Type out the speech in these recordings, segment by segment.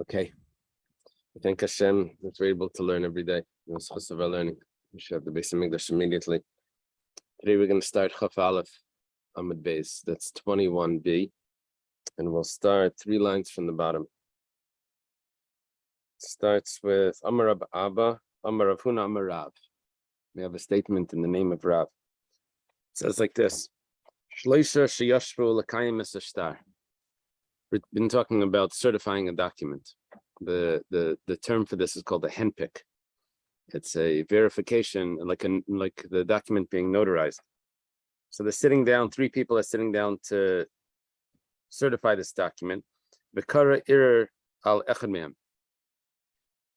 Okay. Thank Hashem that we're able to learn every day. It's chus of our learning. We should have the base of English immediately. Today we're going to start Chaf Aleph Amud Beis. That's 21b. And we'll start 3 lines from the bottom. It starts with Amar Rab Abba, Amar Rav Huna, Amar Rav. We have a statement in the name of Rav. It says like this. Shloisha sheyashvu l'kayim es hashtar. We've been talking about certifying a document. The term for this is called a henpick. It's a verification, like the document being notarized. So they're sitting down, 3 people are sitting down to certify this document. V'kara irer al echad mehem.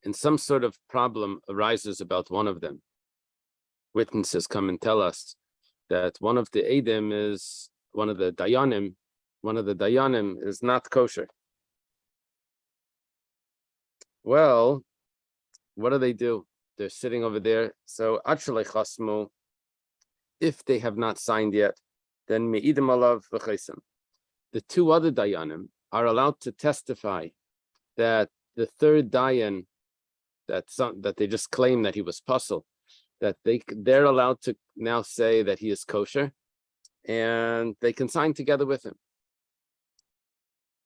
And some sort of problem arises about one of them. Witnesses come and tell us that one of the Eidim is, one of the Dayanim is not kosher. Well, what do? They're sitting over there. So, chasmu, if they have not signed yet, then me'idim alav v'chesem. The 2 other Dayanim are allowed to testify that the 3rd Dayan, that they just claim that he was puzzled, that they're allowed to now say that he is kosher, and they can sign together with him.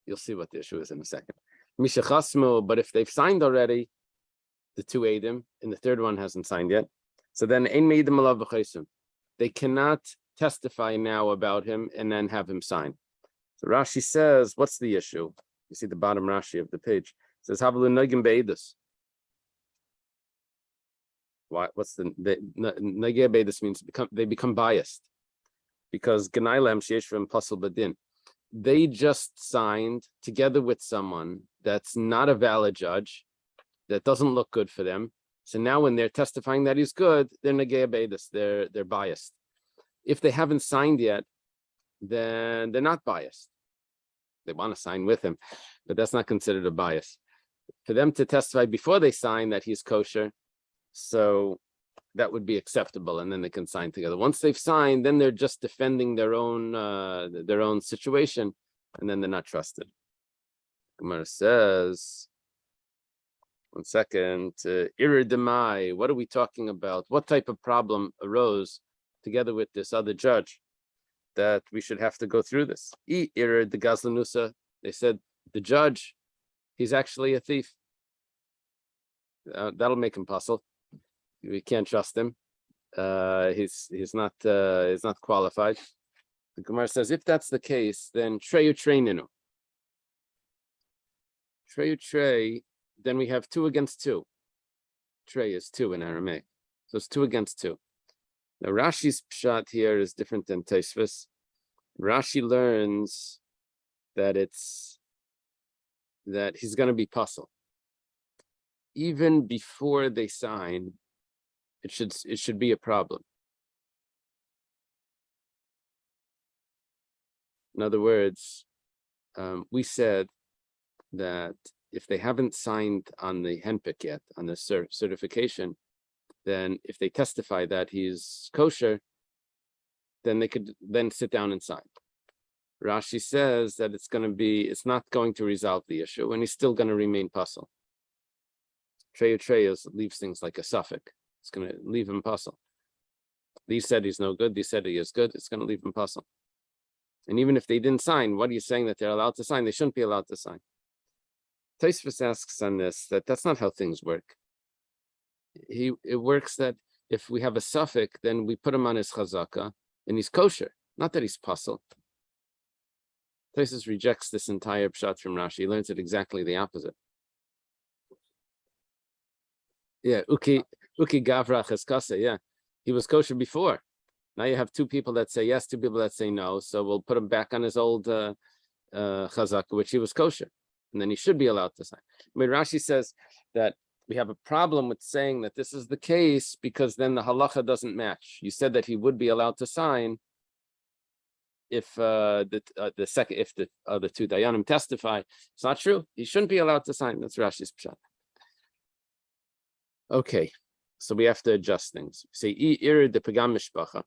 You'll see what the issue is in a second. Misha chasmu, but if they've signed already, the 2 Eidim, and the 3rd one hasn't signed yet, so then ein me'idim alav v'chesem. They cannot testify now about him and then have him sign. So Rashi says, what's the issue? You see the bottom Rashi of the page. It says, Havalu nagim be'edus. What's the nagim be'edus means they become biased. Because Ganailem Sheishvim Pasal Badin. They just signed together with someone that's not a valid judge, that doesn't look good for them. So now when they're testifying that he's good, they're nagei beidus, they're biased. If they haven't signed yet, then they're not biased. They want to sign with him, but that's not considered a bias. For them to testify before they sign that he's kosher, so that would be acceptable, and then they can sign together. Once they've signed, then they're just defending their own situation, and then they're not trusted. Gemara says, one second, Irir Demai, what are we talking about? What type of problem arose together with this other judge that we should have to go through this? Irir de Gazlanusa, they said, the judge, he's actually a thief. That'll make him puzzle. We can't trust him. He's not qualified. The Gemara says, if that's the case, then treyu treininu. Treyu trey, then we have 2 against 2. Trey is 2 in Aramaic, so it's 2 against 2. Now Rashi's pshat here is different than Tosfos. Rashi learns that he's going to be puzzled. Even before they sign, it should be a problem. In other words, we said that if they haven't signed on the henpick yet, on the certification, then if they testify that he's kosher, then they could then sit down and sign. Rashi says that it's not going to resolve the issue, and he's still going to remain puzzled. Treyu leaves things like a suffix. It's going to leave him puzzled. These said he's no good. These said he is good. It's going to leave him puzzled. And even if they didn't sign, what are you saying that they're allowed to sign? They shouldn't be allowed to sign. Tosfos asks on this that's not how things work. It works that if we have a suffix, then we put him on his chazaka, and he's kosher. Not that he's puzzled. Tosfos rejects this entire pshat from Rashi. He learns it exactly the opposite. Yeah, Uki Gavra Cheskasa, yeah. He was kosher before. Now you have 2 people that say yes, 2 people that say no. So we'll put him back on his old chazaka, which he was kosher. And then he should be allowed to sign. I mean, Rashi says that we have a problem with saying that this is the case because then the halacha doesn't match. You said that he would be allowed to sign if the other 2 Dayanim testify. It's not true. He shouldn't be allowed to sign. That's Rashi's pshat. Okay, so we have to adjust things. Say ir de pagam mishpacha.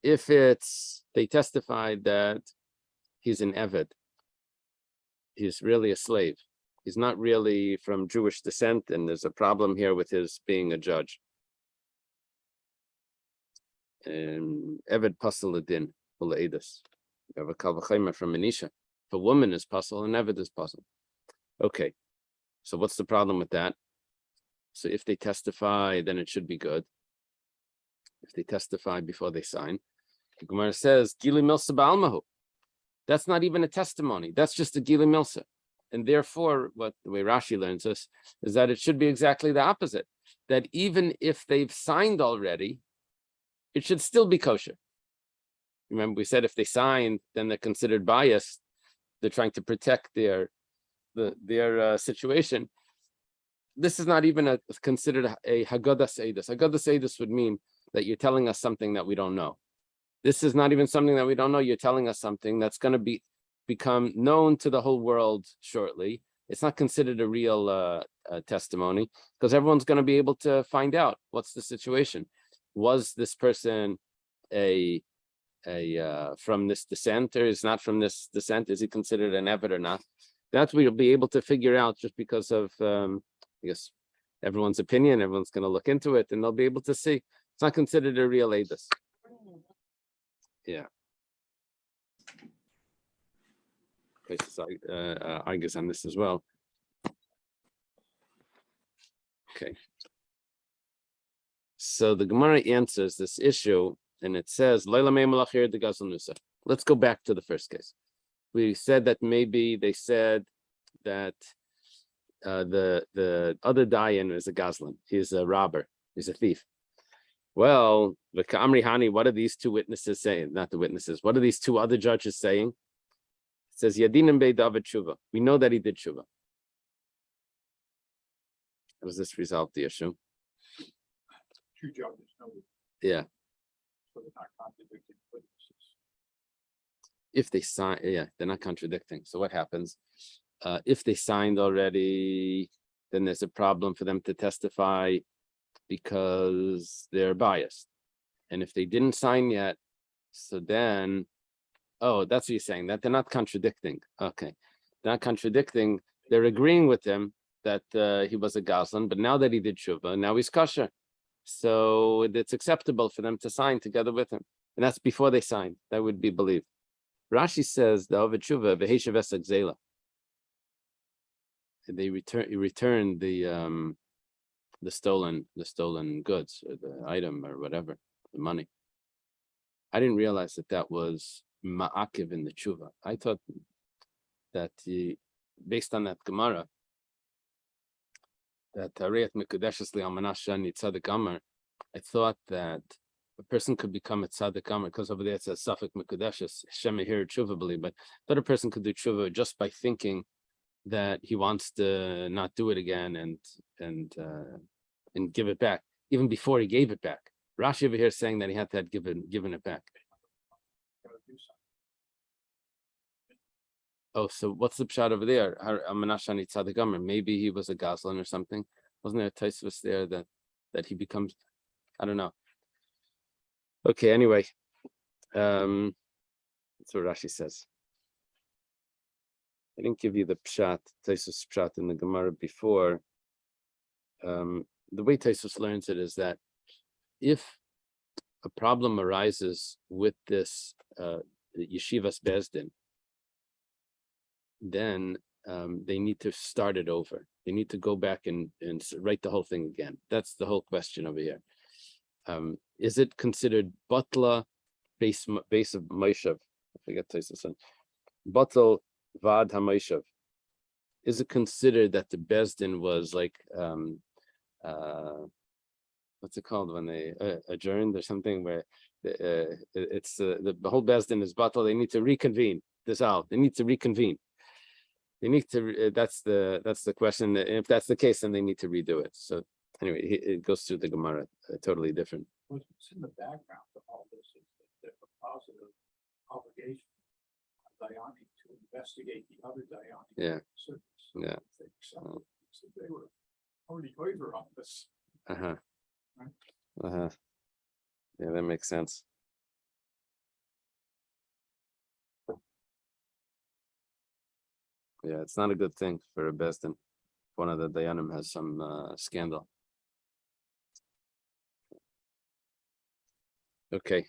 If they testified that he's an eved, he's really a slave, He's not really from Jewish descent, and there's a problem here with his being a judge. Eved Pasal Adin, Ulaidus. You have a Kalvachayma from Manisha. If a woman is Pasal, and Eved is Pasal. Okay, so what's the problem with that? So if they testify, then it should be good. If they testify before they sign. The Gemara says, Gili Milsa Ba'almahu. That's not even a testimony. That's just a Gili Milsa. And therefore, what the way Rashi learns us is that it should be exactly the opposite. That even if they've signed already, it should still be kosher. Remember, we said if they signed, then they're considered biased. They're trying to protect their situation. This is not even considered a Haggadah Seidus. Haggadah Seidus would mean that you're telling us something that we don't know. This is not even something that we don't know. You're telling us something that's going to become known to the whole world shortly. It's not considered a real testimony because everyone's going to be able to find out what's the situation. Was this person from this descent, or is not from this descent? Is he considered an Eved or not? That we'll be able to figure out just because of I guess everyone's opinion. Everyone's going to look into it, and they'll be able to see. It's not considered a real Eidus. Yeah. Places argues on this as well. Okay. So the Gemara answers this issue, and it says, let's go back to the first case. We said that maybe they said that the other Dayan is a Gazlan. He's a robber. He's a thief. Well, the Amri Hani, what are these two witnesses saying? Not the witnesses. What are these two other judges saying? It says, Yadinim Bey David Tshuva. We know that he did Tshuva. How does this resolve the issue? Two judges, no. Yeah. So they're not contradicting witnesses. If they sign, yeah, they're not contradicting. So what happens? If they signed already, then there's a problem for them to testify because they're biased. And if they didn't sign yet, so then, oh, that's what you're saying, that they're not contradicting. Okay. They're not contradicting. They're agreeing with him that he was a Gazlan, but now that he did Shuvah, now he's kosher. So it's acceptable for them to sign together with him. And that's before they signed. That would be believed. Rashi says, the Ovid Shuvah, V'heshav Esek Zela. They return the stolen goods, or the item, or whatever, the money. I didn't realize that was ma'akiv in the tshuva. I thought that based on that Gemara, that Tareyat Mikudeshes Li'almanasha Nitzadik Amar, I thought that a person could become a tzaddik amar, because over there it says Safek Mikudeshes, Shemehir tshuva believe, but that a person could do tshuva just by thinking that he wants to not do it again and give it back, even before he gave it back. Rashi over here is saying that he had to have given it back. Oh, so what's the pshat over there? Maybe he was a Gazlan or something. Wasn't there a Tosfos there that he becomes? I don't know. Okay, anyway, that's what Rashi says. I didn't give you the pshat, Tosfos pshat in the Gemara before. The way Tosfos learns it is that if a problem arises with this yeshivas bezdin, then they need to start it over. They need to go back and write the whole thing again. That's the whole question over here. Is it considered batla base of Moshev? I forget Tosfos. Batal vad haMoshev. Is it considered that the bezdin was like what's it called when they adjourned or something, where it's the whole bezdin is batal? They need to reconvene, dissolve. They need to reconvene. They need to. That's the question. If that's the case, then they need to redo it. So anyway, it goes through the Gemara, totally different. What's in the background of all this is that there's a positive obligation on Dayani to investigate the other Dayani. Yeah. Yeah. So they were already over on this. Uh-huh. Right? Uh-huh. Yeah, that makes sense. Yeah, it's not a good thing for a Besdin. One of the Dayanim has some scandal. Okay.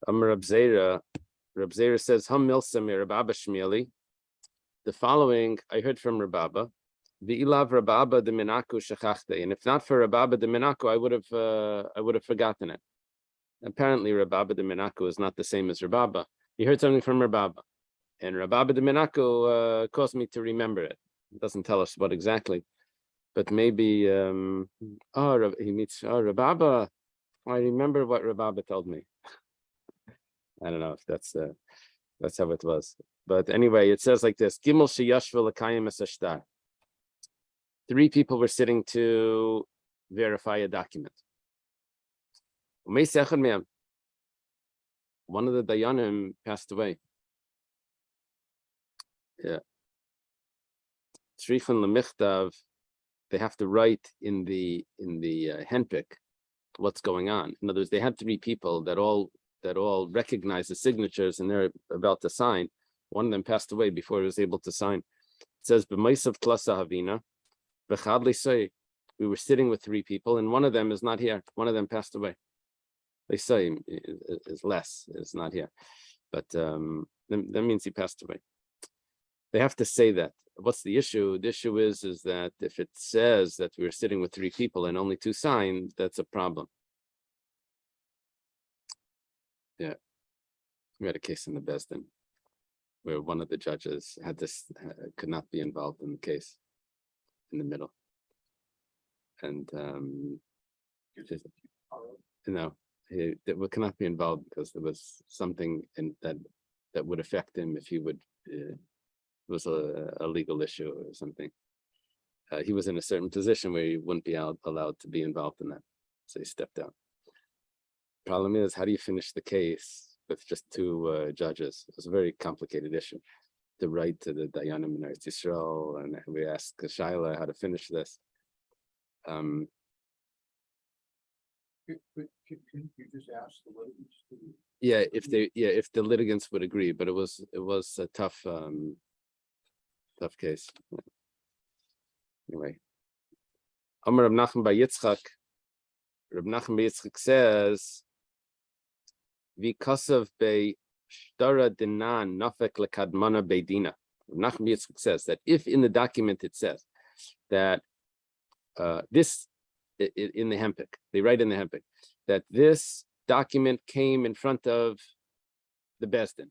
Rab Zera says, Hum Milsamir Rababa Shmieli. The following I heard from Rababa. V'ilav Rababa de Minaku Shechachte. And if not for Rababa de Minaku, I would have forgotten it. Apparently, Rababa de Minaku is not the same as Rababa. He heard something from Rababa. And Rababa de Minaku caused me to remember it. It doesn't tell us what exactly. But maybe he meets Rababa. I remember what Rababa told me. I don't know if that's how it was. But anyway, it says like this: Gimel sheyashva l'kayim esashtar. 3 people were sitting to verify a document. One of the Dayanim passed away. Yeah. Shrifan lemichtav. They have to write in the henpik what's going on. In other words, they had 3 people that all recognize the signatures and they're about to sign. One of them passed away before he was able to sign. It says, "B'maisav klasa havina, b'chadli say." We were sitting with 3 people, and one of them is not here. One of them passed away. They say is less, is not here, but that means he passed away. They have to say that. What's the issue? The issue is that if it says that we're sitting with 3 people and only 2 signed, that's a problem. Yeah, we had a case in the Besdin where one of the judges could not be involved in the case in the middle, and he cannot be involved because there was something that would affect him if he would. It was a legal issue or something. He was in a certain position where he wouldn't be allowed to be involved in that, so he stepped down. Problem is, how do you finish the case with just 2 judges? It was a very complicated issue to write to the Dayanim in Eretz Yisrael, and we asked Shaila how to finish this. Can you just ask the litigants to? If the litigants would agree, but it was a tough case. Anyway, Amar Rab Nachman bar Yitzchak. Rab Nachman bar Yitzchak says, "V'kasav be shtara dinan nafek lekadmana beidina." Rab Nachman bar Yitzchak says that if in the document it says that this in the hempik, they write in the hempik that this document came in front of the Besdin.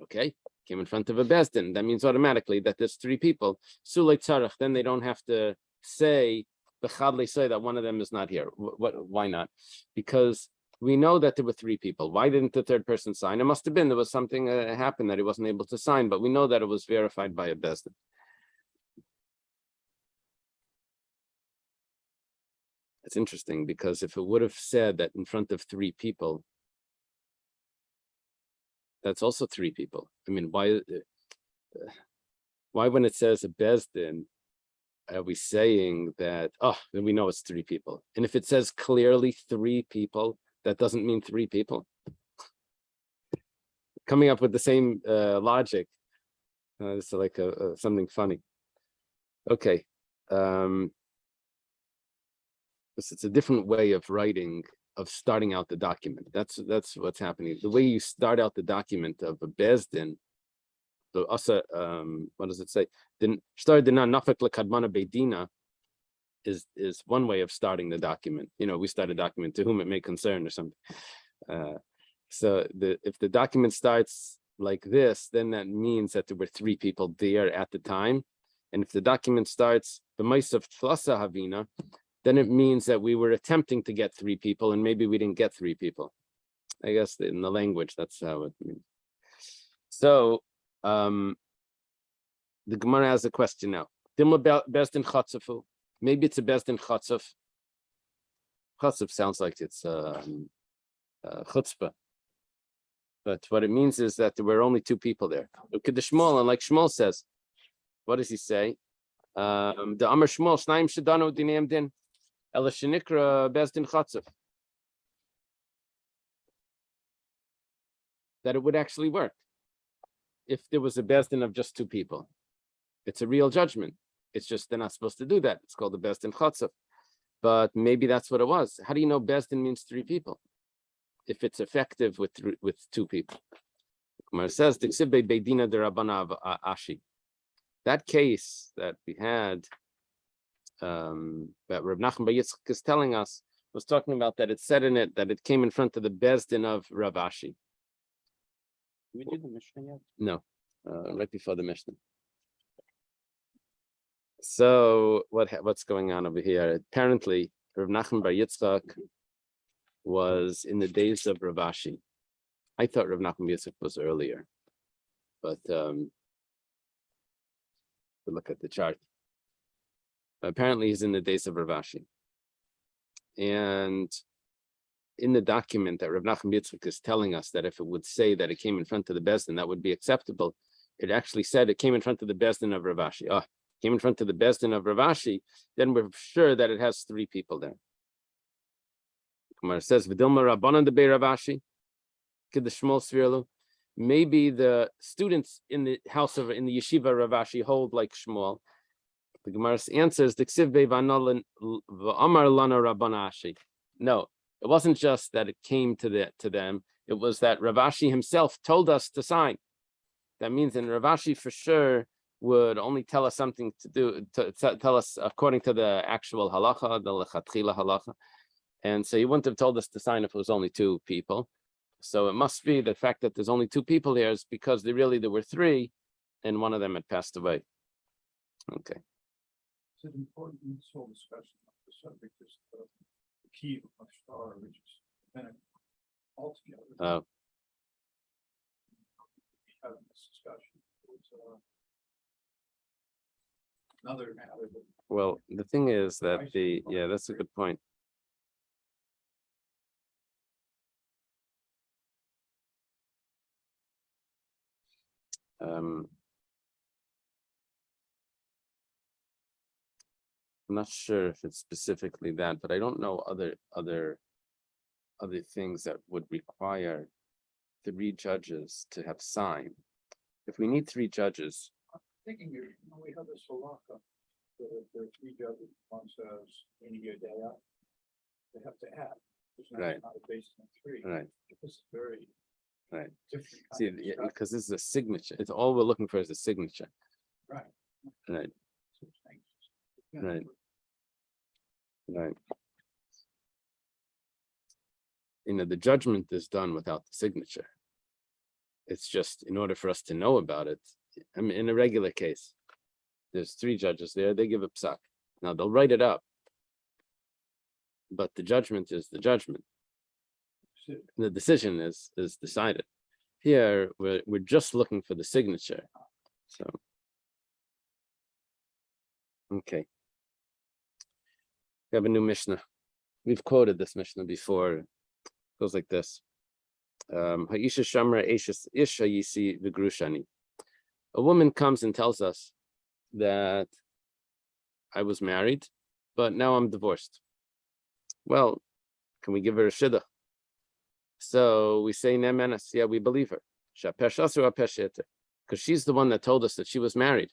Okay, came in front of a Besdin. That means automatically that there's 3 people. Sulei tzarech. Then they don't have to say b'chadli say that one of them is not here. Why not? Because we know that there were 3 people. Why didn't the 3rd person sign? It must have been there was something happened that he wasn't able to sign. But we know that it was verified by a Besdin. It's interesting because if it would have said that in front of 3 people, that's also 3 people. I mean, why when it says a Besdin, are we saying that, then we know it's 3 people? And if it says clearly 3 people, that doesn't mean 3 people. Coming up with the same logic. It's like something funny. Okay. It's a different way of writing, of starting out the document. That's what's happening. The way you start out the document of a Besdin, the asa, what does it say? Is one way of starting the document. We start a document to whom it may concern or something. So if the document starts like this, then that means that there were 3 people there at the time. And if the document starts b'maisav tlasa havina, then it means that we were attempting to get 3 people and maybe we didn't get 3 people. I guess in the language, that's how it means. So the Gemara has a question now. Besdin Chatzafu. Maybe it's a Besdin Chatzaf. Chatzaf sounds like it's chutzpah. But what it means is that there were only 2 people there. Look at the Shmuel, and like Shmuel says, what does he say? The Amar Shmuel, Shnaim Shadano Dineim Din. Ela shenikra Besdin Chatzaf. That it would actually work. if there was a Bezdin of just two people. It's a real judgment. It's just they're not supposed to do that. It's called the Bezdin Chotzav. But maybe that's what it was. How do you know Bezdin means three people? If it's effective with two people. It says Beidina de Rabbana Ashi. That case that we had, that Reb Nachman Bar Yitzchak is telling us, was talking about that it said in it that it came in front of the Bezdin of Rav Ashi. Did we do the Mishnah yet? No, right before the Mishnah. So what's going on over here? Apparently, Reb Nachman Bar Yitzchak was in the days of Rav Ashi. I thought Reb Nachman Bar Yitzchak was earlier, but look at the chart. Apparently, he's in the days of Rav Ashi. And in the document that Rav Nachman Bar Yitzchak is telling us that if it would say that it came in front of the Bezdin, that would be acceptable. It actually said it came in front of the Bezdin of Rav Ashi. Came in front of the Bezdin of Rav Ashi, then we're sure that it has three people there. Kumar says, V'dilma Rabbanan de Rav Ashi, Kid the Shmuel Svirlu. Maybe the students in the yeshiva Rav Ashi hold like Shmuel. The Gemara answers, no, it wasn't just that it came to them. It was that Rav Ashi himself told us to sign. That means that Rav Ashi for sure would only tell us something to do, to tell us according to the actual halacha, the lechatchila halacha. And so he wouldn't have told us to sign if it was only two people. So it must be the fact that there's only two people here is because there were three, and one of them had passed away. Okay. It's an important soul discussion of the subject is the key of star, which is dependent altogether. Oh. Having this discussion. It's, another matter. Well, the thing is that that's a good point. I'm not sure if it's specifically that, but I don't know other things that would require three judges to have signed. If we need three judges, Thinking we have this halakha, there are three judges, one says any year day out. They have to add. It's Right. not based on three. right? This is very Right. different. kind See, of discussion. because this is a signature. It's all we're looking for is a signature. Right. Right. So it's things. Yeah. Right. Right. The judgment is done without the signature. It's just in order for us to know about it. I mean, in a regular case, there's three judges there. They give a psak. Now they'll write it up, but the judgment is the judgment. The decision is decided. Here, we're just looking for the signature. So, okay. We have a new Mishnah. We've quoted this Mishnah before. It goes like this. Ha'isha shamra isha yisi v'grushani. A woman comes and tells us that I was married, but now I'm divorced. Well, can we give her a shidduch? So we say nemenas, yeah, we believe her. Because she's the one that told us that she was married.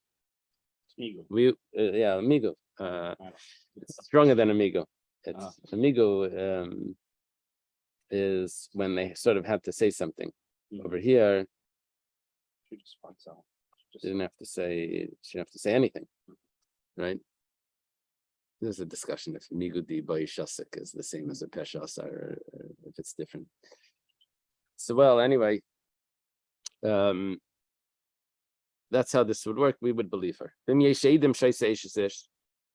Amigo. Amigo. It's stronger than amigo. It's amigo is when they sort of have to say something. Over here, She just points out. she didn't have to say anything, right? There's a discussion if amigo di ba'ishasik is the same as a peshasa or if it's different. So well, anyway, that's how this would work. We would believe her.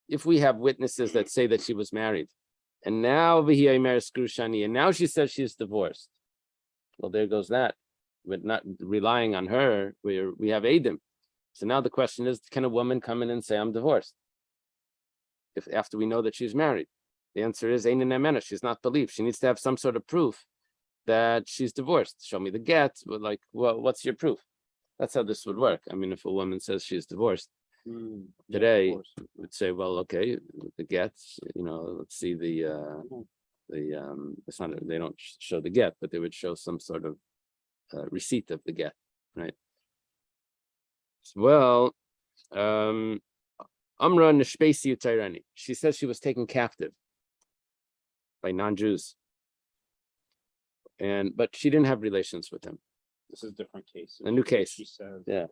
If we have witnesses that say that she was married, and now and now she says she's divorced. Well, there goes that. We're not relying on her. We have Adam. So now the question is, can a woman come in and say I'm divorced? If after we know that she's married, the answer is Ein Nemena. She's not believed. She needs to have some sort of proof that she's divorced. Show me the get. But like, well, what's your proof? That's how this would work. I mean, if a woman says she's divorced today, would say, well, okay, the get. Let's see it's not. They don't show the get, but they would show some sort of receipt of the get, right? Well, Amra Nishpesi Utairani. She says she was taken captive by non-Jews. But she didn't have relations with him. This is a different case. A new case. She says. Yeah.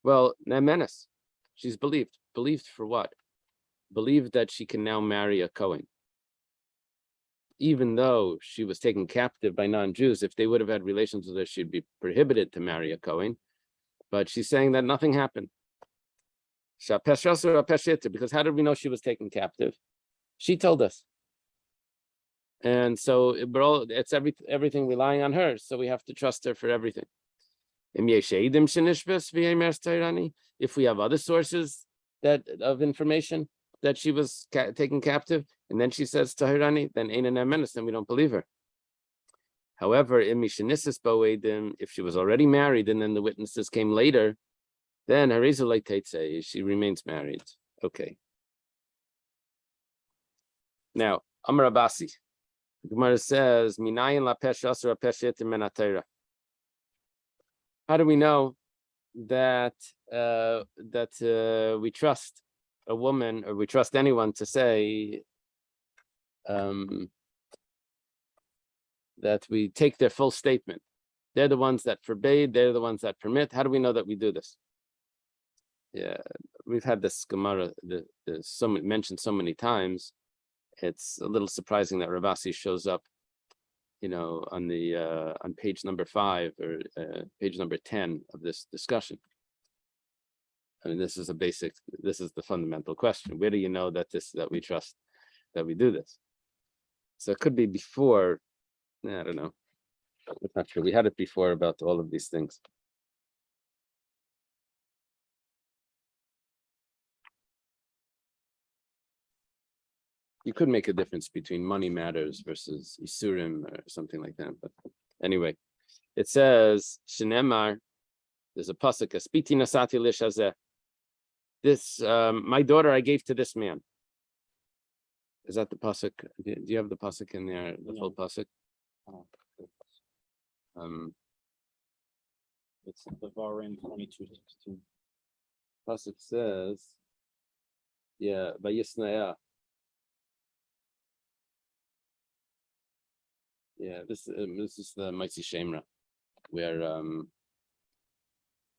Well, Nemenis. She's believed. Believed for what? Believed that she can now marry a Kohen. Even though she was taken captive by non-Jews, if they would have had relations with her, she'd be prohibited to marry a Kohen. But she's saying that nothing happened. Because how did we know she was taken captive? She told us. And so it's everything relying on her. So we have to trust her for everything. If we have other sources of information that she was taken captive, and then she says Tahirani, then then we don't believe her. However, if she was already married and then the witnesses came later, then she remains married. Okay. Now, Amar Abasi. The Gemara says, how do we know that we trust a woman or we trust anyone to say that we take their full statement? They're the ones that forbade, they're the ones that permit. How do we know that we do this? Yeah, we've had this Gemara mentioned so many times. It's a little surprising that Ravasi shows up, on the on page number 5 or page number 10 of this discussion. I mean, this is the fundamental question. Where do you know that we trust that we do this? So it could be before. I don't know. I'm not sure. We had it before about all of these things. You could make a difference between money matters versus Isurim or something like that. But anyway, it says, Shenemar, there's a pasuk, Spiti nasati lishazeh. This, my daughter I gave to this man. Is that the pasuk? Do you have the pasuk in there, the full pasuk? It's the Varim 22:16. Pasuk says, yeah, Vayisnaya. Yeah, this is the Maitzi Shemra, where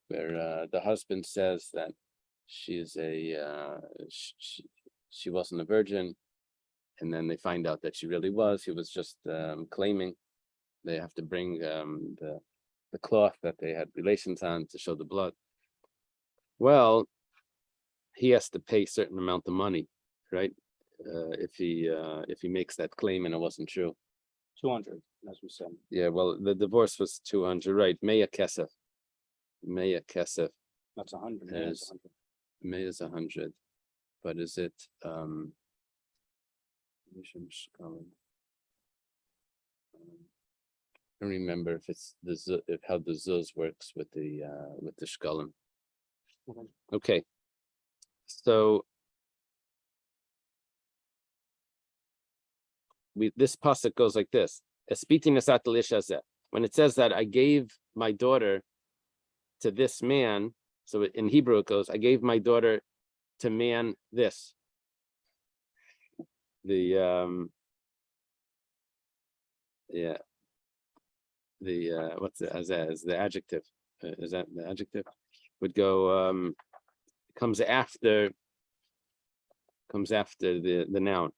the husband says that she's she wasn't a virgin, and then they find out that she really was. He was just claiming. They have to bring the cloth that they had relations on to show the blood. Well, he has to pay a certain amount of money, right? If he makes that claim and it wasn't true. 200, as we said. Yeah, well, the divorce was 200, right? Meya Kesef. That's 100. May is 100, but is it I don't remember if it's how the zuz works with the shkalim. Okay, so this pasuk goes like this: when it says that I gave my daughter to this man, so in Hebrew it goes, I gave my daughter to man this. What's the adjective? Is that the adjective? Would go comes after the noun.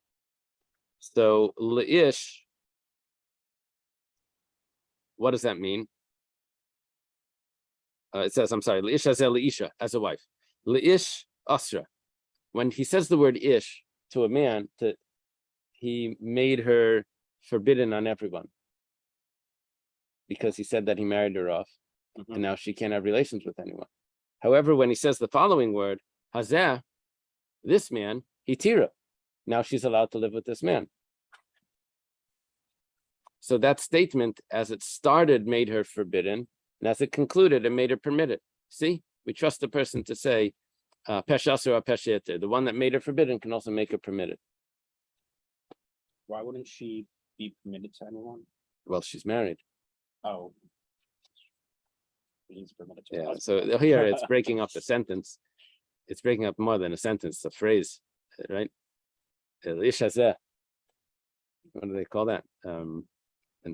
So leish, what does that mean? It says, I'm sorry, leish as leisha, as a wife. Leish asra. When he says the word ish to a man, he made her forbidden on everyone, because he said that he married her off, and now she can't have relations with anyone. However, when he says the following word, hazeh, this man, hitira, now she's allowed to live with this man. So that statement, as it started, made her forbidden, and as it concluded, it made her permitted. See, we trust the person to say, peshasur or pesheter. The one that made her forbidden can also make her permitted. Why wouldn't she be permitted to anyone? Well, she's married. Oh. he's permitted to. Yeah, husband. so here it's breaking up the sentence. It's breaking up more than a sentence, a phrase, right? Ish hazeh. What do they call that? A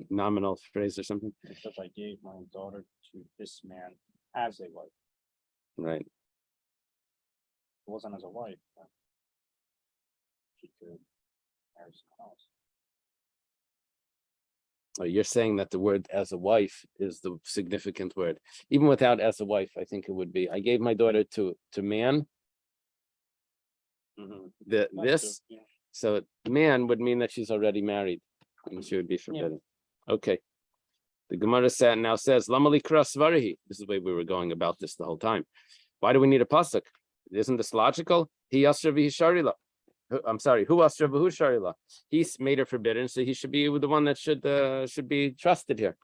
nominal phrase or something, Because I gave my daughter to this man as a wife. right? It wasn't as a wife. She could marry someone else. Oh, you're saying that the word as a wife is the significant word. Even without as a wife, I think it would be. I gave my daughter to man. That's This, true, yeah. so man would mean that she's already married, and she would be forbidden. Okay. The Gemara now says, "Lamali kras varihi." This is the way we were going about this the whole time. Why do we need a pasuk? Isn't this logical? He asra v'hisharila. I'm sorry. Who asra v'hisharila? He's made her forbidden, so he should be the one that should be trusted here.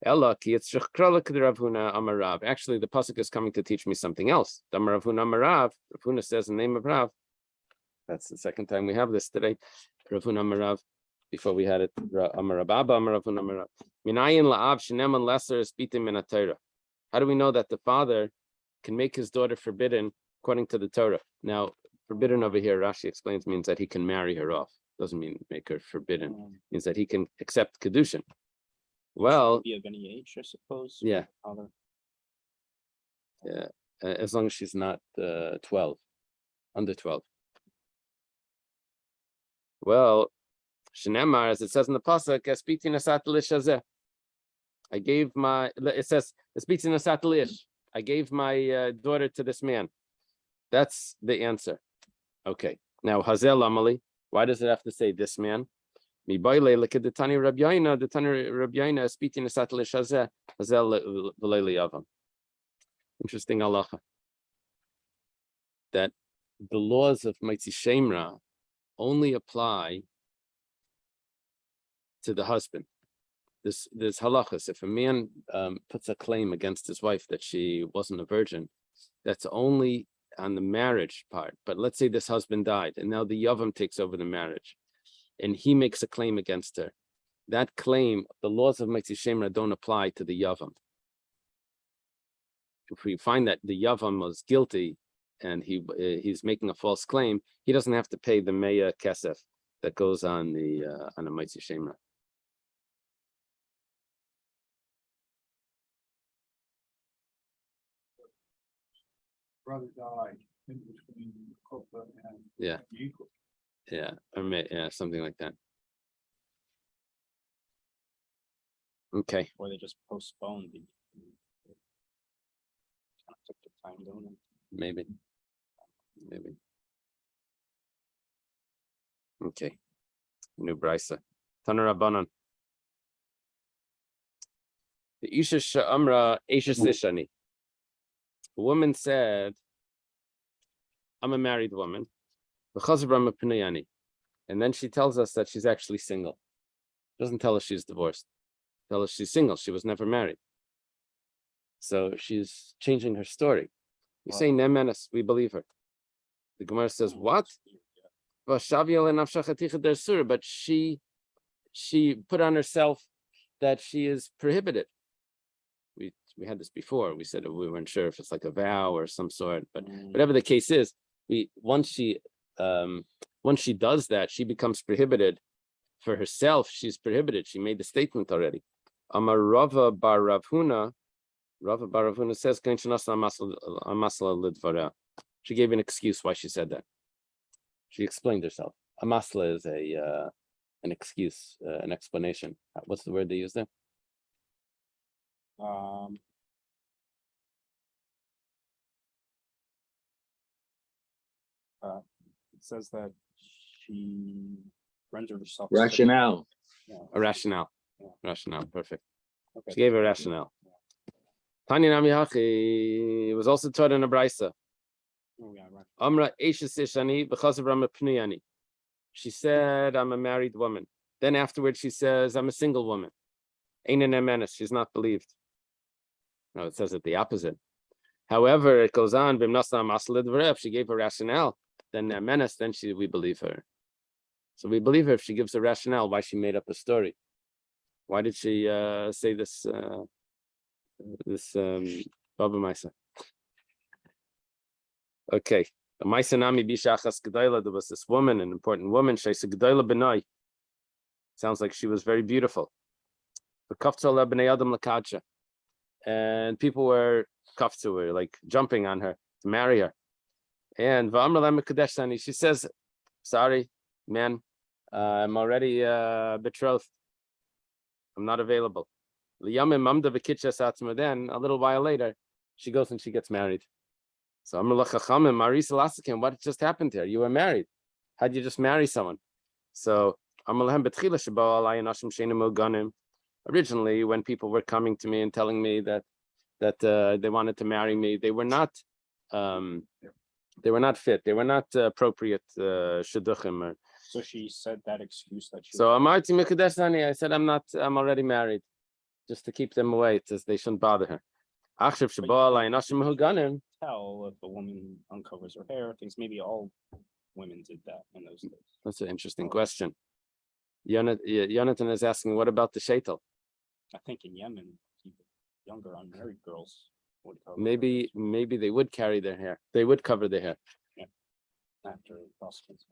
Ella ki it's shechrala Rav Huna amarav. Actually, the pasuk is coming to teach me something else. Amar Rav Huna amarav. Rav Huna says in the name of Rav. That's the second time we have this today. Rav Huna amarav. Before we had it, Amar Abba, Amar Rav Huna amarav. Minayin la'av sheneman lesser is bitim min Torah. How do we know that the father can make his daughter forbidden according to the Torah? Now, forbidden over here, Rashi explains, means that he can marry her off. Doesn't mean make her forbidden. Means that he can accept kedushin. Well, Be of any age, I suppose. yeah, Father. yeah, as long as she's not 12, under 12. Well, Shenemar, as it says in the pasuk, "Espiti nasat lishazeh." I gave my. It says, "Espiti nasat lish." I gave my daughter to this man. That's the answer. Okay. Now, Hazel Amali. Why does it have to say this man? Mi boile look at the Tani Rabbi Yaina. The Tani Rabbi Yaina Espiti nasat lishazeh. Hazel v'leili yavam. Interesting halacha. That the laws of Mitzi Shemra only apply to the husband. There's halachas. If a man puts a claim against his wife that she wasn't a virgin, that's only on the marriage part. But let's say this husband died, and now the yavam takes over the marriage, and he makes a claim against her. That claim, the laws of Mitzi Shemra don't apply to the yavam. If we find that the yavam was guilty and he's making a false claim, he doesn't have to pay the meya kesef that goes on a Mitzi Shemra. Brother died in between Kofa and Yeah. Yichud. Yeah, yeah, something like that. Okay. Or they just postponed the. Kind of took the time, don't it? Maybe. Okay. New brisa. Taner Rabbanan. The Isha Sha'amra Isha Sishani. A woman said, I'm a married woman. And then she tells us that she's actually single. Doesn't tell us she's divorced. Tell us she's single. She was never married. So she's changing her story. We say Nemenes, we believe her. The Gemara says, what? But she put on herself that she is prohibited. We had this before. We said we weren't sure if it's like a vow or some sort, but whatever the case is, once she does that, she becomes prohibited. For herself, she's prohibited. She made the statement already. Amar Rava bar Rav Huna says, she gave an excuse why she said that. She explained herself. Amasla is an excuse, an explanation. What's the word they use there? It says that she rendered herself Rationale. A rationale. Yeah. Rationale, perfect. Okay. She gave a rationale. Tanya Nami Hachi was also taught in a brisa. Oh, yeah, right. Amra Eishes Ishani because of Rama Pnuyani. She said, I'm a married woman. Then afterwards she says, I'm a single woman. Einen Emenes, she's not believed. No, it says it the opposite. However, it goes on, if she gave a rationale, then Emenes, then we believe her. So we believe her if she gives a rationale why she made up a story. Why did she say this this Baba Maisa. Okay. The Maisa Nami Bishachas Gedola, there was this woman, an important woman, Shaisa Gedola Benoi. Sounds like she was very beautiful. The Kaftola Bnei Adam Lakacha. And people were kaftu, were like jumping on her to marry her. And V'amr Lem Kadeshani, she says, sorry, man, I'm already betrothed. I'm not available. Then, a little while later, she goes and she gets married. So Amr Lachachamim, Marisa Lasakim, what just happened here? You were married. How'd you just marry someone? So originally, when people were coming to me and telling me that they wanted to marry me, they were not fit. They were not appropriate shidduchim. So she said that excuse that she. So Amarti Mikadeshani, I said I'm already married, just to keep them away, so they shouldn't bother her. Tell if the woman uncovers her hair, things maybe all women did that in those days. That's an interesting question. Jonathan is asking, what about the shaitel? I think in Yemen, younger unmarried girls would cover. Maybe they would carry their hair. They would cover their hair. Yeah. After prostitutes.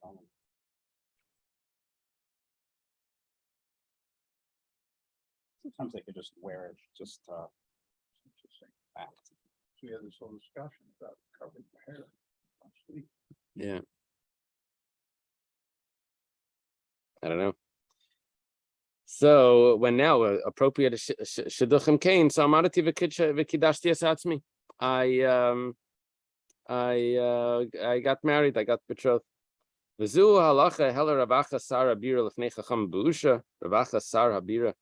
Sometimes they could just wear it, just Interesting. act. We had this whole discussion about covering the hair. Actually, Yeah. I don't know. So when now appropriate shidduchim came, so amarati v'kidashti esatzmi. I got married. I got betrothed. V'zu halacha heller Ravacha Sar Habira l'fnei chacham b'usha. Ravacha Sar Habira,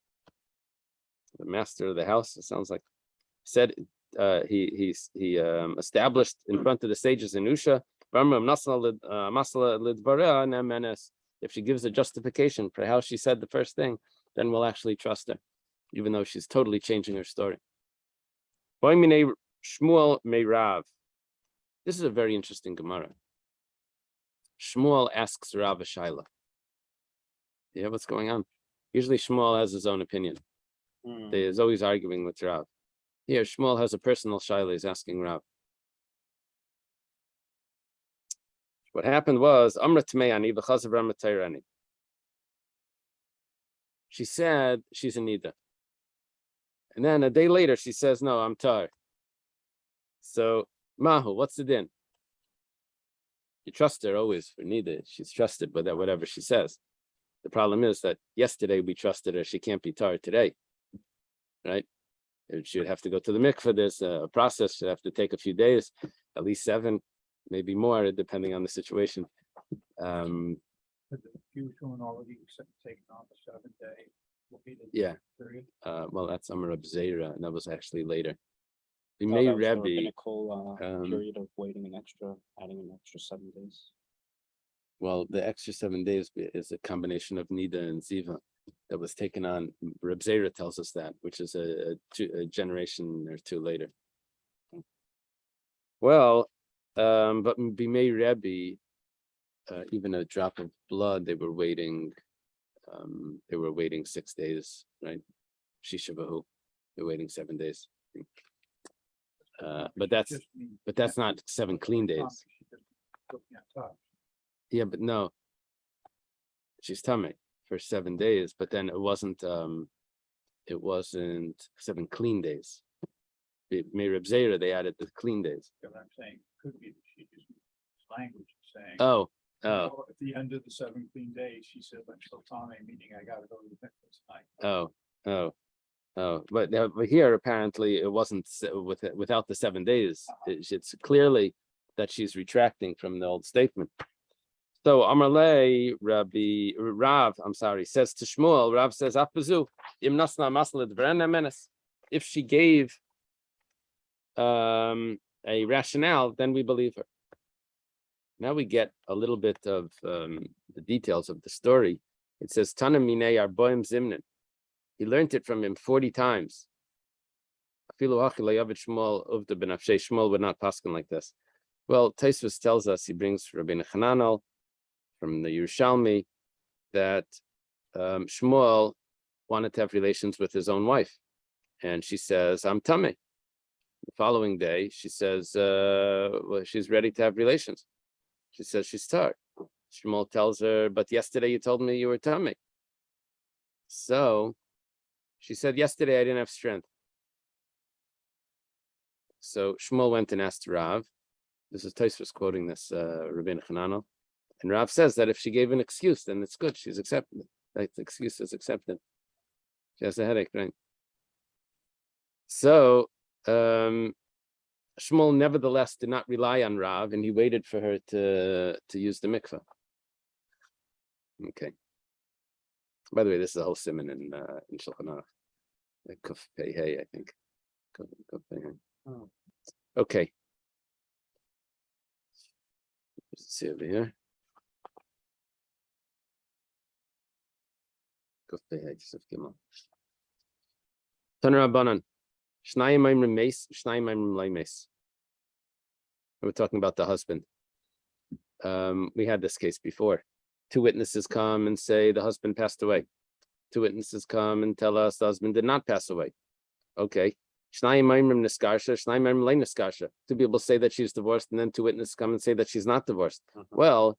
the master of the house, it sounds like, said he established in front of the sages in Usha. If she gives a justification for how she said the first thing, then we'll actually trust her, even though she's totally changing her story. Shmuel Meirav. This is a very interesting Gemara. Shmuel asks Rav a shaila. Yeah, what's going on? Usually Shmuel has his own opinion. He's always arguing with Rav. Here, Shmuel has a personal shaila. He's asking Rav. What happened was, she said she's a nida. And then a day later, she says, no, I'm tar. So, Mahu, what's the din? You trust her always for nida. She's trusted with that, whatever she says. The problem is that yesterday we trusted her. She can't be tar today, right? She would have to go to the mikveh. There's a process. She'd have to take a few days, at least 7, maybe more, depending on the situation. you shown already taken on the 7th day. Will be the Yeah. period. Well, that's Amar Abzeira, and that was actually later. We Oh, may that was the Rebbe. rabbinical, period of waiting adding an extra 7 days. Well, the extra 7 days is a combination of Nida and Ziva that was taken on. Reb Zera tells us that, which is a generation or 2 later. Well, but Bimei Rebbe, even a drop of blood, they were waiting. They were waiting 6 days, right? Shishabahu, they're waiting 7 days. But that's not 7 clean days. Yeah, but no, she's tummy for 7 days, but then it wasn't 7 clean days. Reb Zera, they added the clean days. What I'm saying could be that she just language saying. Oh. At the end of the 7 clean days, she said, "I'm still Tommy, meaning I got to go to the next tonight." But here apparently it wasn't without the 7 days. It's clearly that she's retracting from the old statement. So Amarle Rav, says to Shmuel, Rav says, Apazu, im nasna maslet verena menes. If she gave a rationale, then we believe her. Now we get a little bit of the details of the story. It says, Tana minei arboim zimnin. He learned it from him 40 times. Shmuel would not paskin like this. Well, Tosfos tells us, he brings Rabbeinu Hananel from the Yerushalmi, that Shmuel wanted to have relations with his own wife. and she says, I'm tummy. The following day, she says, well, she's ready to have relations. She says she's tired. Shmuel tells her, but yesterday you told me you were tummy. So she said, yesterday I didn't have strength. So Shmuel went and asked Rav. This is Tosfos quoting this Rabbeinu Hananel. And Rav says that if she gave an excuse, then it's good. She's accepted. Right? The excuse is accepted. She has a headache, right? So Shmuel nevertheless did not rely on Rav, and he waited for her to use the mikveh. Okay. By the way, this is a whole simon in Shulchan Aruch. Kuf Pei Hey, I think. Kuf Pei Hey. Oh. Okay. Let's see over here. Kuf Pei Hey, Kesef Gimel. Taner Rabbanan. Shnayim Maimrim Meis, Shnayim Maimrim Lay Meis. We're talking about the husband. We had this case before. Two witnesses come and say the husband passed away. Two witnesses come and tell us the husband did not pass away. Okay. Shnayim Maimrim Niskarsha, Shnayim Maimrim Lay Niskarsha. Two people say that she's divorced, and then two witnesses come and say that she's not divorced. Well,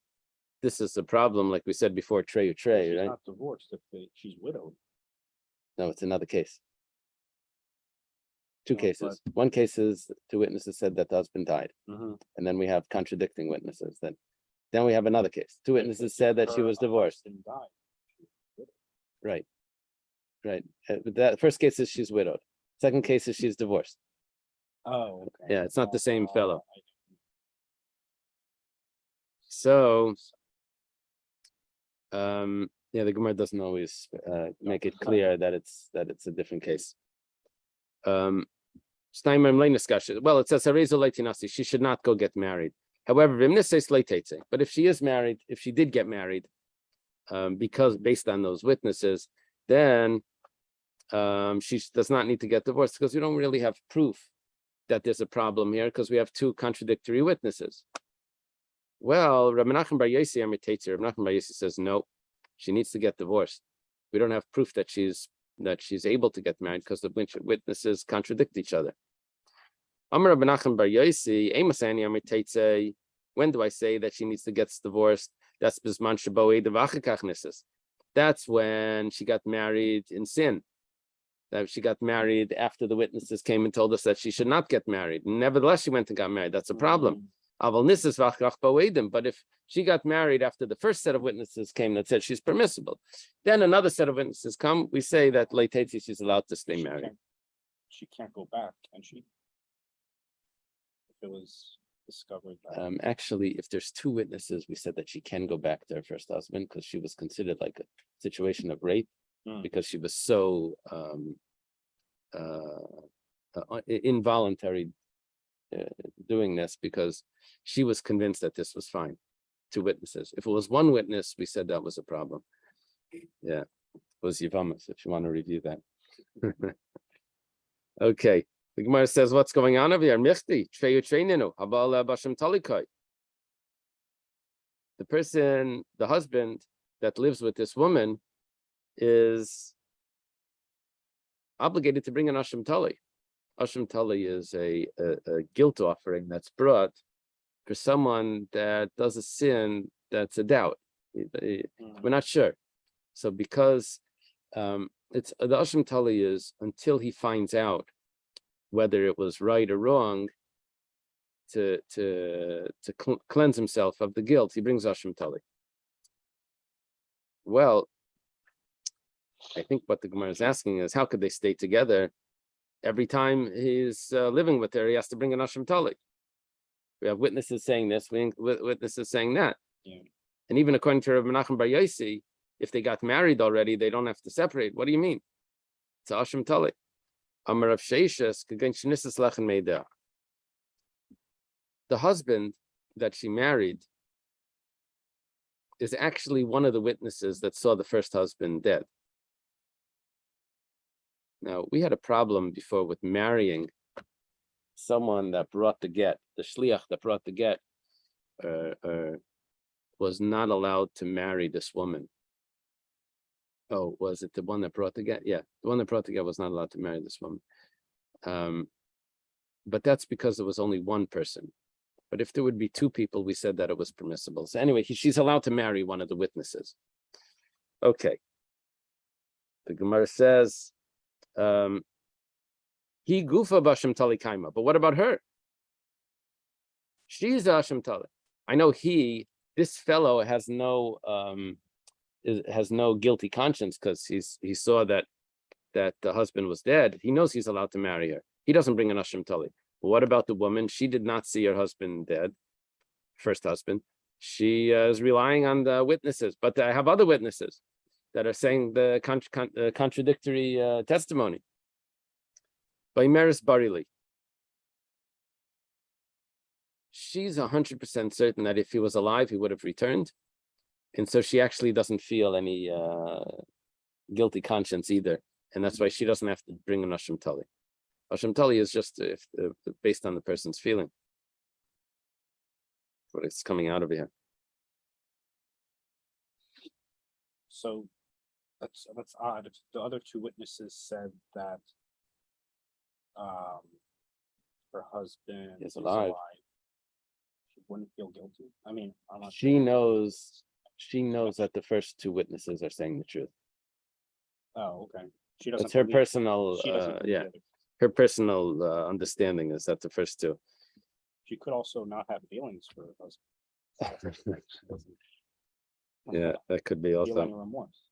this is the problem, like we said before, Trey, She's right? not divorced if she's widowed. No, it's another case. Two No, cases. One case is two witnesses said that the husband died. Mhm. And then we have contradicting witnesses. Then we have another case. Two witnesses said that she was divorced. Husband died. Right. Right. But that first case is she's widowed. Second case is she's divorced. Oh, okay. Yeah, it's not the same fellow. I- So yeah, the Gemara doesn't always make it clear that it's a different case. Well, it says she should not go get married. However, but if she is married, if she did get married, because based on those witnesses, then she does not need to get divorced, because we don't really have proof that there's a problem here, because we have two contradictory witnesses. Well, Rabbi Nachman Bar Yossi says no, she needs to get divorced. We don't have proof that she's able to get married, because the witnesses contradict each other. Amar Rabbi Nachman Bar Yossi, when do I say that she needs to get divorced? That's bisman shebo edav achakach nisas. That's when she got married in sin. That she got married after the witnesses came and told us that she should not get married. Nevertheless, she went and got married. That's a problem. But if she got married after the first set of witnesses came that said she's permissible, then another set of witnesses come, we say that latetzi she's allowed to stay married. She can't go back, can she? If it was discovered that Actually, if there's two witnesses, we said that she can go back to her first husband, because she was considered like a situation of rape, because she was so involuntary doing this, because she was convinced that this was fine. Two witnesses. If it was one witness, we said that was a problem. Yeah, it was Yavamas, if you want to review that. Okay, the Gemara says, what's going on over here? The person, the husband that lives with this woman, is obligated to bring an Asham Tali. Asham Tali is a guilt offering that's brought for someone that does a sin that's a doubt. We're not sure. So because it's the Asham Tali is until he finds out whether it was right or wrong to cleanse himself of the guilt, he brings Asham Tali. Well, I think what the Gemara is asking is, how could they stay together? Every time he's living with her, he has to bring an Asham Tali. We have witnesses saying this, witnesses saying that. Yeah. And even according to Rabbi Menachem Bar Yossi, if they got married already, they don't have to separate. What do you mean? It's Asham Tali. Amar Rav Sheishes, the husband that she married is actually one of the witnesses that saw the first husband dead. Now, we had a problem before with marrying someone that brought the get. The shliach that brought the get was not allowed to marry this woman Oh, was it the one that brought the get? Yeah, the one that brought the get was not allowed to marry this woman. But that's because there was only one person. But if there would be two people, we said that it was permissible. So anyway, she's allowed to marry one of the witnesses. Okay. The Gemara says, he gufa b'Hashem tali kaima. But what about her? She's a Hashem tali. I know this fellow has no guilty conscience because he saw that the husband was dead. He knows he's allowed to marry her. He doesn't bring an Hashem tali. But what about the woman? She did not see her husband dead, first husband. She is relying on the witnesses, but I have other witnesses that are saying the contradictory testimony. By Meris Barili, she's 100% certain that if he was alive, he would have returned. And so she actually doesn't feel any guilty conscience either. And that's why she doesn't have to bring an Hashem Tali. Hashem Tali is just based on the person's feeling. What is coming out of here. So that's odd. If the other two witnesses said that her husband is alive, she wouldn't feel guilty. I mean, I'm not she knows that the first two witnesses are saying the truth. Oh, okay. She doesn't. It's her believe- personal, She doesn't. believe yeah, the other- her personal understanding is that the first two. She could also not have feelings for her husband. Yeah, that could be Feeling also. remorse.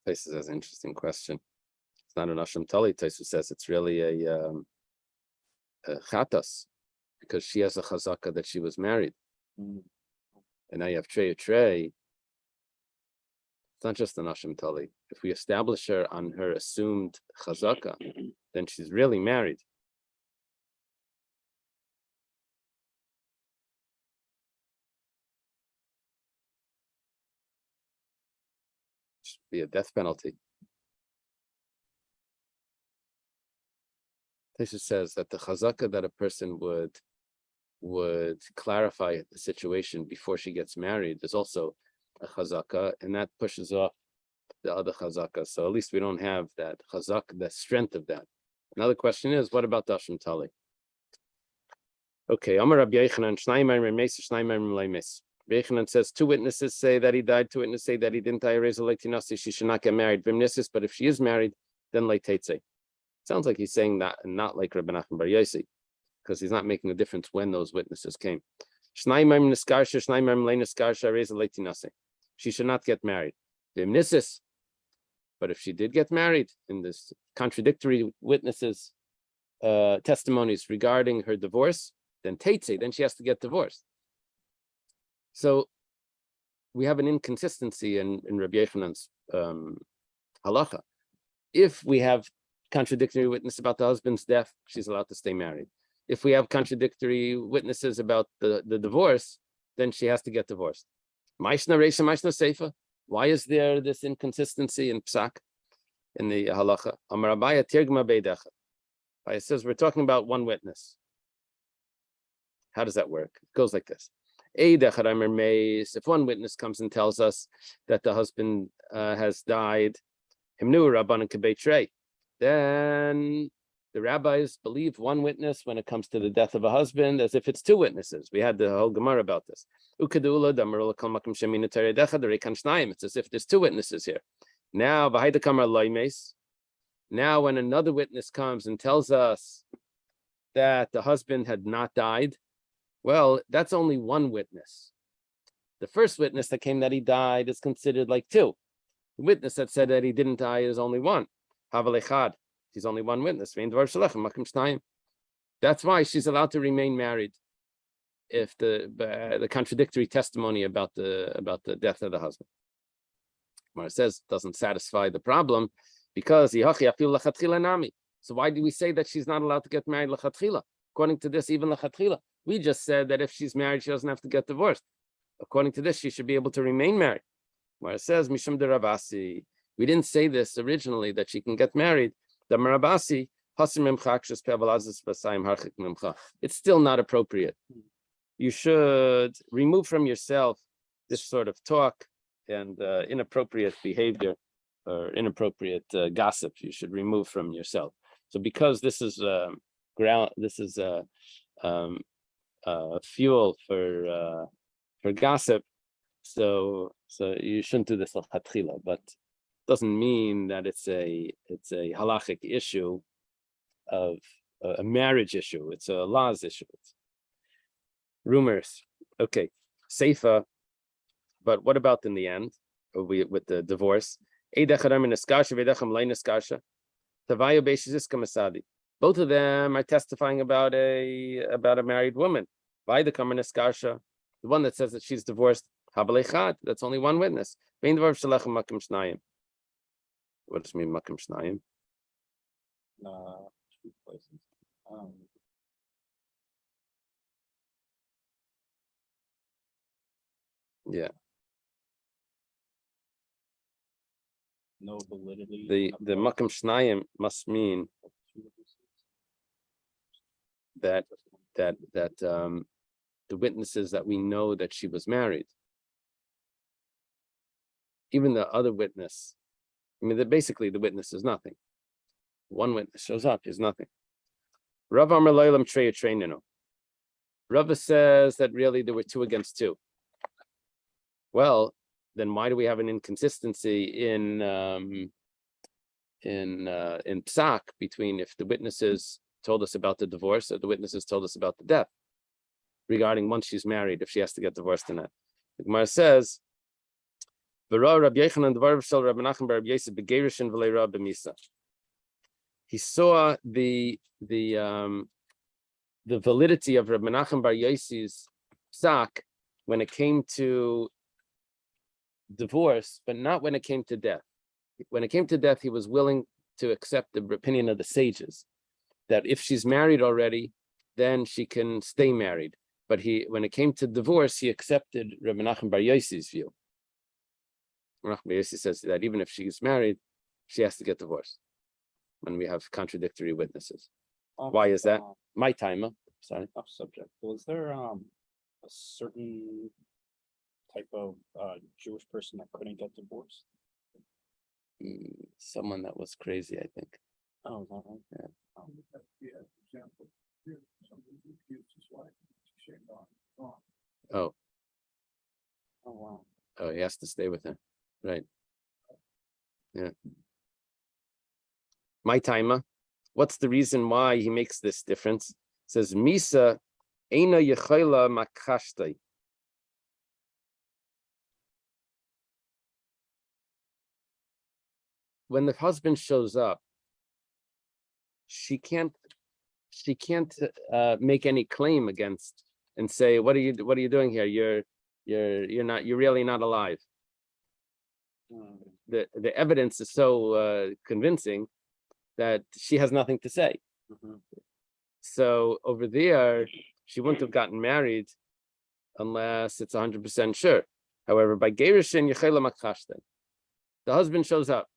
Taisus has an interesting question. It's not an Hashem Tali. Taisus says it's really a chatas because she has a chazaka that she was married. Mm. And now you have Trey. It's not just an Hashem Tali. If we establish her on her assumed chazaka, then she's really married. Should be a death penalty. Taisus says that the chazaka that a person would clarify the situation before she gets married is also a chazaka, and that pushes off the other chazaka. So at least we don't have that chazaka, the strength of that. Another question is, what about the Hashem Tali? Okay, Amar Rabbi Yochanan, Shnayim Remes, Shnayim Lemes. Rabbi Yochanan says 2 witnesses say that he died, 2 witnesses say that he didn't die. She should not get married. But if she is married, then leitetse. Sounds like he's saying that, and not like Rabbi Nachman Bar Yossi, because he's not making a difference when those witnesses came. She should not get married. But if she did get married in this contradictory witnesses' testimonies regarding her divorce, then teitze, then she has to get divorced. So we have an inconsistency in Rabbi Yochanan's halacha. If we have contradictory witness about the husband's death, she's allowed to stay married. If we have contradictory witnesses about the divorce, then she has to get divorced. Why is there this inconsistency in psak, in the halacha? Amar Abaye tirgma beidecha. Abaye says we're talking about one witness. How does that work? It goes like this. If one witness comes and tells us that the husband has died, then the rabbis believe one witness when it comes to the death of a husband as if it's 2 witnesses. We had the whole Gemara about this. It's as if there's 2 witnesses here. Now, when another witness comes and tells us that the husband had not died, well, that's only one witness. The first witness that came that he died is considered like 2. The witness that said that he didn't die is only 1. She's only one witness. That's why she's allowed to remain married if the contradictory testimony about the death of the husband. Gemara says doesn't satisfy the problem because so why do we say that she's not allowed to get married lechatchila? According to this, even lechatchila, we just said that if she's married, she doesn't have to get divorced. According to this, she should be able to remain married. Gemara says mishum derabasi. We didn't say this originally that she can get married. The Marabasi, it's still not appropriate. you should remove from yourself this sort of talk and inappropriate behavior or inappropriate gossip. You should remove from yourself. So because this is fuel for gossip, so you shouldn't do this l'chatchila, but doesn't mean that it's a halachic issue of a marriage issue. It's a laws issue. It's rumors. Okay, seifa. But what about in the end? With the divorce? Both of them are testifying about a married woman. By the the one that says that she's divorced, that's only one witness. What does it mean, makim shnayim? 2 places. Yeah. No validity. The makim shnayim must mean that the witnesses that we know that she was married, even the other witness, I mean, basically the witness is nothing. One witness shows up, is nothing. Rav Amar Leilam Treya Treinino. Rava says that really there were 2 against 2. Well, then why do we have an inconsistency in psak between if the witnesses told us about the divorce or the witnesses told us about the death regarding once she's married, if she has to get divorced or not? The Gemara says, he saw the validity of Rabbi Menachem Bar Yossi's psak when it came to divorce, but not when it came to death. When it came to death, he was willing to accept the opinion of the sages that if she's married already, then she can stay married. But when it came to divorce, he accepted Rabbi Menachem Bar Yossi's view. Menachem Bar Yossi says that even if she's married, she has to get divorced when we have contradictory witnesses. Why is that? My timer. Sorry. Off subject. Was there a certain type of Jewish person that couldn't get divorced? Someone that was crazy, I think. Oh, is that right? Yeah. Yeah, example. Here, somebody refused his wife. She said, "No, Oh, Oh, wow. oh, he has to stay with her. Right. Yeah. My timer. What's the reason why he makes this difference? It says Misa Eina Yechayla Makashtai. When the husband shows up, she can't make any claim against and say, what are you doing here? You're really not alive. The evidence is so convincing that she has nothing to say. So over there, she wouldn't have gotten married unless it's 100% sure. However, by Gerishin Yechela Makashten, the husband shows up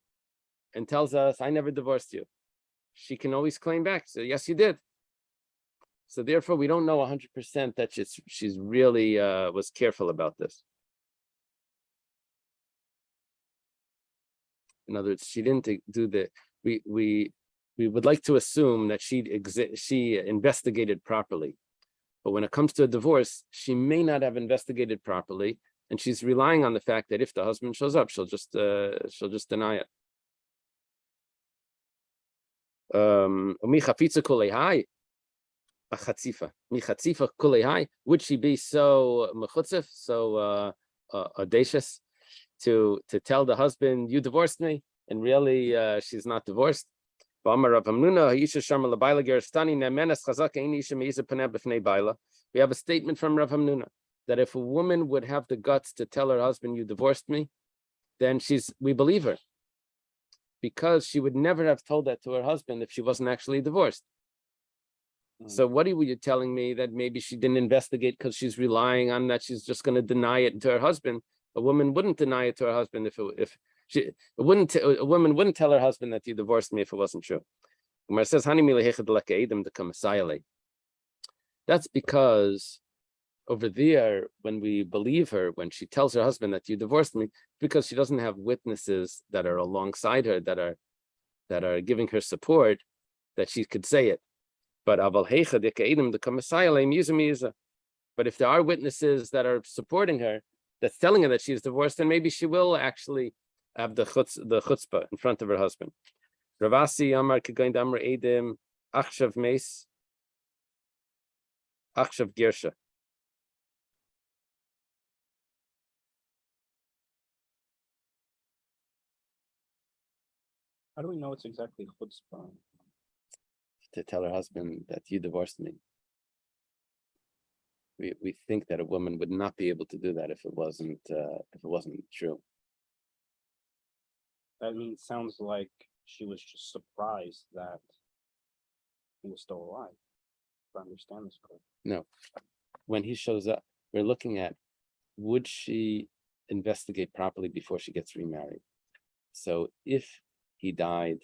and tells us, I never divorced you. She can always claim back. So yes, you did. So therefore, we don't know 100% that she's really was careful about this. In other words, she didn't do the. We would like to assume that she investigated properly, but when it comes to a divorce, she may not have investigated properly, and she's relying on the fact that if the husband shows up, she'll just deny it. Would she be so mechutzif, so audacious to tell the husband, you divorced me, and really she's not divorced? We have a statement from Rav Hamnuna that if a woman would have the guts to tell her husband, you divorced me, then we believe her, because she would never have told that to her husband if she wasn't actually divorced. So what are you telling me, that maybe she didn't investigate because she's relying on that she's just going to deny it to her husband? A woman wouldn't deny it to her husband a woman wouldn't tell her husband that you divorced me if it wasn't true. Gemara says, that's because over there, when we believe her, when she tells her husband that you divorced me, because she doesn't have witnesses that are alongside her, that are giving her support, that she could say it. But but if there are witnesses that are supporting her, that's telling her that she's divorced, then maybe she will actually have the chutzpah in front of her husband. Ravasi Amar Kegain Damar Edim Achshav Meis Achshav Gersha. How do we know it's exactly chutzpah? To tell her husband that you divorced me. We think that a woman would not be able to do that if it wasn't true. That means sounds like she was just surprised that he was still alive. If I understand this correctly. No, when he shows up, we're looking at, would she investigate properly before she gets remarried? So if he died,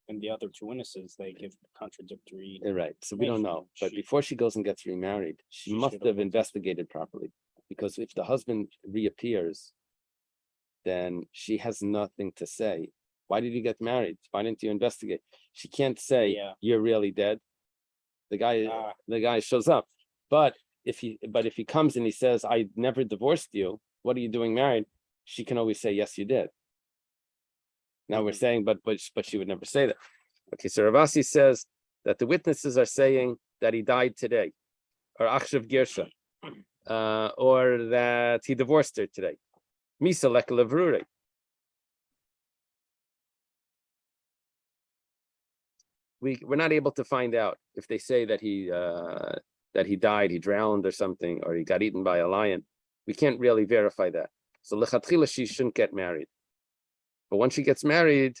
And the other two witnesses, they give contradictory. right? So we don't know. But before she goes and gets remarried, she must have investigated properly, because if the husband reappears, then she has nothing to say. Why did you get married? Why didn't you investigate? She can't say you're really dead. The guy shows up. But if he comes and he says, I never divorced you, what are you doing married? She can always say, yes, you did. Now we're saying, but she would never say that. Okay, so Ravasi says that the witnesses are saying that he died today, or Achshav Gersha, or that he divorced her today. Misa levrure. We're not able to find out if they say that he died, he drowned or something, or he got eaten by a lion. We can't really verify that. So lechatchila, she shouldn't get married. But once she gets married,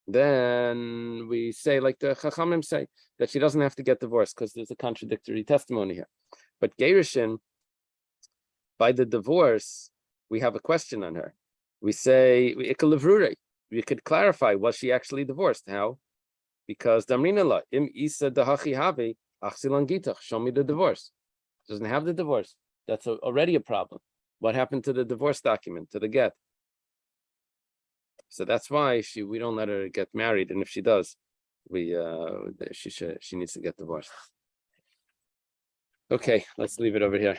then we say, like the Chachamim say, that she doesn't have to get divorced because there's a contradictory testimony here. But Gerushin, by the divorce, we have a question on her. We say, we could clarify, was she actually divorced? How? Because Damrinala, im isa dahachi have, achsilangitach, show me the divorce. Doesn't have the divorce. That's already a problem. What happened to the divorce document, to the get? So that's why we don't let her get married, and if she does, she needs to get divorced. Okay, let's leave it over here.